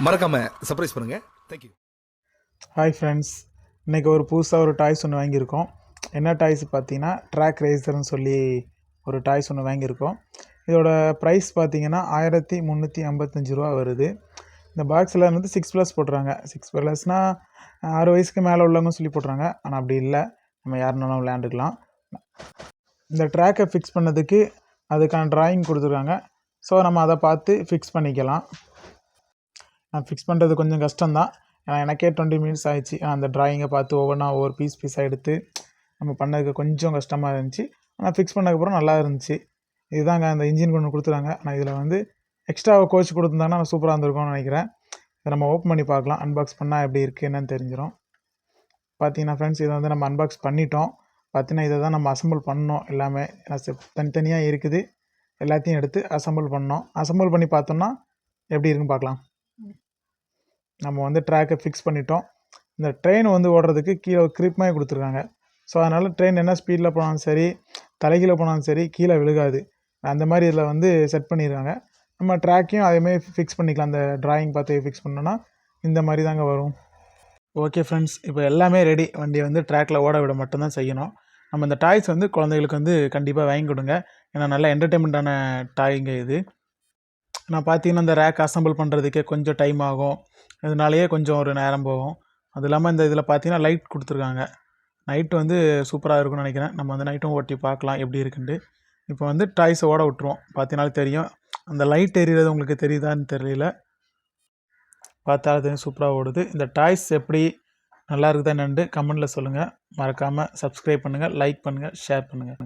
மறக்காம சர்ப்ரைஸ் பண்ணுங்க. Thank you. Hi friends, இன்றைக்கி ஒரு புதுசாக ஒரு டாய்ஸ் ஒன்று வாங்கியிருக்கோம். என்ன டாய்ஸ் பார்த்தீங்கன்னா ட்ராக் ரேசர்னு சொல்லி ஒரு டாய்ஸ் ஒன்று வாங்கியிருக்கோம். இதோட ப்ரைஸ் பார்த்தீங்கன்னா 1355 ரூபா வருது. இந்த பாக்ஸில் வந்து 6+ போட்டுறாங்க. 6+னால் 6 வயசுக்கு மேலே உள்ளவங்க சொல்லி போட்டுறாங்க. ஆனால் அப்படி இல்லை, நம்ம யாருனாலும் விளையாண்டுக்கலாம். இந்த ட்ராக்கை ஃபிக்ஸ் பண்ணதுக்கு அதுக்கான ட்ராயிங் கொடுத்துருக்காங்க. ஸோ நம்ம அதை பார்த்து ஃபிக்ஸ் பண்ணிக்கலாம். நான் ஃபிக்ஸ் பண்ணுறது கொஞ்சம் கஷ்டம்தான். ஏன்னா எனக்கே 20 மினிட்ஸ் ஆயிடுச்சு. அந்த ட்ராயிங்கை பார்த்து ஒவ்வொரு பீஸாக எடுத்து நம்ம பண்ணதுக்கு கொஞ்சம் கஷ்டமாக இருந்துச்சு. ஆனால் ஃபிக்ஸ் பண்ணதுக்கப்புறம் நல்லா இருந்துச்சு. இதுதாங்க அந்த இன்ஜின் ஒன்று கொடுத்துருக்காங்க. ஆனால் இதில் வந்து எக்ஸ்ட்ரா கோச் கொடுத்துருந்தாங்கன்னா நான் சூப்பராக இருந்திருக்கும்னு நினைக்கிறேன். இதை நம்ம ஓப்பன் பண்ணி பார்க்கலாம். அன்பாக்ஸ் பண்ணால் எப்படி இருக்குது என்னன்னு தெரிஞ்சிடும். பார்த்தீங்கன்னா ஃப்ரெண்ட்ஸ், இதை வந்து நம்ம அன்பாக்ஸ் பண்ணிட்டோம். பார்த்தீங்கன்னா இதை தான் நம்ம அசம்பிள் பண்ணோம். எல்லாமே தனித்தனியாக இருக்குது. எல்லாத்தையும் எடுத்து அசம்பிள் பண்ணோம். அசம்பிள் பண்ணி பார்த்தோம்னா எப்படி இருக்குன்னு பார்க்கலாம். நம்ம வந்து ட்ராக்கை ஃபிக்ஸ் பண்ணிட்டோம். இந்த ட்ரெயின் வந்து ஓடுறதுக்கு கீழே கிரிப் மாதிரி கொடுத்துருக்காங்க. ஸோ அதனால் ட்ரெயின் என்ன ஸ்பீடில் போனாலும் சரி, தலைகீழ போனாலும் சரி, கீழே விழுகாது. அந்த மாதிரி இதில் வந்து செட் பண்ணியிருக்காங்க. நம்ம ட்ராக்கையும் அதேமாதிரி ஃபிக்ஸ் பண்ணிக்கலாம். அந்த ட்ராயிங் பார்த்து ஃபிக்ஸ் பண்ணோன்னா இந்த மாதிரி தாங்க வரும். ஓகே ஃப்ரெண்ட்ஸ், இப்போ எல்லாமே ரெடி. வண்டியை வந்து ட்ராக்கில் ஓட விட மட்டும்தான் செய்யணும். நம்ம இந்த டாய்ஸ் வந்து குழந்தைகளுக்கு வந்து கண்டிப்பாக வாங்கி கொடுங்க. ஏன்னா நல்ல என்டர்டெயின்மெண்ட்டான டாய்ங்க இது. நான் பார்த்தீங்கன்னா இந்த ரேக் அசம்பிள் பண்ணுறதுக்கே கொஞ்சம் டைம் ஆகும். இதனாலேயே கொஞ்சம் ஒரு நேரம் போகும். அது இல்லாமல் இந்த இதில் பார்த்தீங்கன்னா லைட் கொடுத்துருக்காங்க. நைட்டு வந்து சூப்பராக இருக்கும்னு நினைக்கிறேன். நம்ம வந்து நைட்டும் ஓட்டி பார்க்கலாம் எப்படி இருக்குன்ட்டு. இப்போ வந்து டாய்ஸை ஓட விட்டுருவோம். பார்த்தீங்கனாலும் தெரியும். அந்த லைட் எரியிறது உங்களுக்கு தெரியுதான்னு தெரியல. பார்த்தா அது சூப்பராக ஓடுது. இந்த டாய்ஸ் எப்படி நல்லா இருக்குதா என்னன்னு கமெண்ட்டில் சொல்லுங்கள். மறக்காமல் சப்ஸ்கிரைப் பண்ணுங்கள், லைக் பண்ணுங்கள், ஷேர் பண்ணுங்கள்.